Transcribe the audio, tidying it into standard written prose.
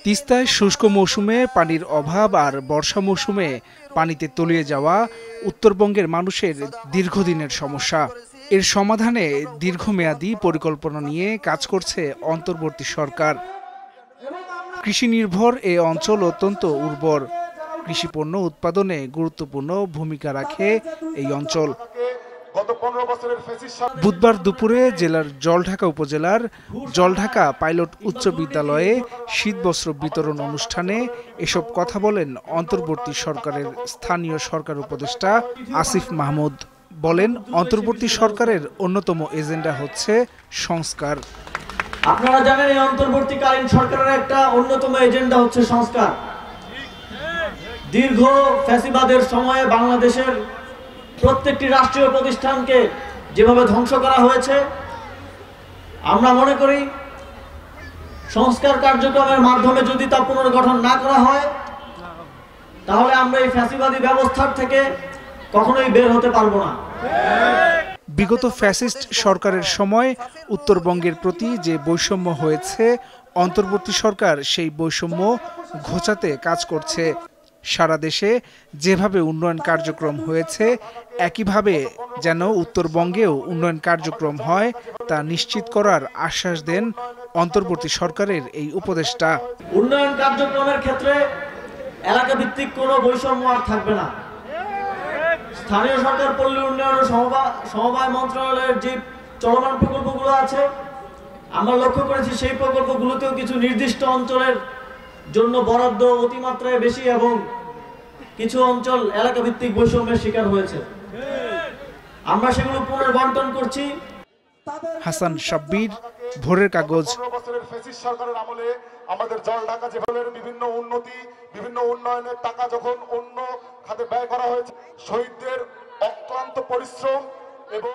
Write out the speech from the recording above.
তিস্তায় শুষ্ক মৌসুমে পানির অভাব আর বর্ষা মৌসুমে পানিতে তলিয়ে যাওয়া উত্তরবঙ্গের মানুষের দীর্ঘদিনের সমস্যা। এর সমাধানে দীর্ঘমেয়াদী পরিকল্পনা নিয়ে কাজ করছে অন্তর্বর্তী সরকার। কৃষি নির্ভর এ অঞ্চল অত্যন্ত উর্বর। কৃষিপণ্য উৎপাদনে গুরুত্বপূর্ণ ভূমিকা রাখে এই অঞ্চল। বুধবার দুপুরে জেলার জলঢাকা উপজেলার জলঢাকা পাইলট উচ্চ বিদ্যালয়ে শীতবস্ত্র বিতরণ অনুষ্ঠানে এসব কথা বলেন অন্তর্বর্তী সরকারের স্থানীয় সরকার উপদেষ্টা আসিফ মাহমুদ। বলেন, অন্তর্বর্তী সরকারের অন্যতম এজেন্ডা হচ্ছে সংস্কার। আপনারা জানেন, এই অন্তর্বর্তীকালীন সরকারের একটা অন্যতম এজেন্ডা হচ্ছে সংস্কার। দীর্ঘ ফ্যাসিবাদের সময়ে বাংলাদেশের প্রত্যেকটি রাষ্ট্রীয় প্রতিষ্ঠানকে যেভাবে ধ্বংস করা হয়েছে, আমরা মনে করি সংস্কার কার্যক্রমের মাধ্যমে যদি তা পুনর্গঠন না করা হয়, তাহলে আমরা এই ফ্যাসিবাদী ব্যবস্থার থেকে কখনোই বের হতে পারবো না। বিগত ফ্যাসিস্ট সরকারের সময় উত্তরবঙ্গের প্রতি যে বৈষম্য হয়েছে, অন্তর্বর্তী সরকার সেই বৈষম্য ঘোচাতে কাজ করছে। সারা দেশে যেভাবে উন্নয়ন কার্যক্রম হয়েছে, একইভাবে যেন উত্তরবঙ্গেও উন্নয়ন কার্যক্রম হয় তা নিশ্চিত করার আশ্বাস দেন অন্তর্বর্তী সরকারের এই উপদেষ্টা। উন্নয়ন কার্যক্রমের ক্ষেত্রে এলাকা ভিত্তিক কোনো বৈষম্য আর থাকবে না। স্থানীয় সরকার, পল্লী উন্নয়ন ও সমবায় মন্ত্রণালয়ের যে চলমান প্রকল্পগুলো আছে, আমরা লক্ষ্য করেছি সেই প্রকল্পগুলোতেও কিছু নির্দিষ্ট অঞ্চলের জন্য বরাদ্দ অতিমাত্রায় বেশি এবং কিছু অঞ্চল এলাকা ভিত্তিক বৈষম্যের শিকার হয়েছে। আমরা সেগুলো পুনর্বন্টন করছি। হাসান শাব্বির, ভোরের কাগজ। সরকারের আমলে আমাদের জলঢাকা যেভাবে বিভিন্ন উন্নতি, বিভিন্ন উন্নয়নের টাকা যখন অন্য খাতে ব্যয় করা হয়েছে, শহীদদের অক্লান্ত পরিশ্রম এবং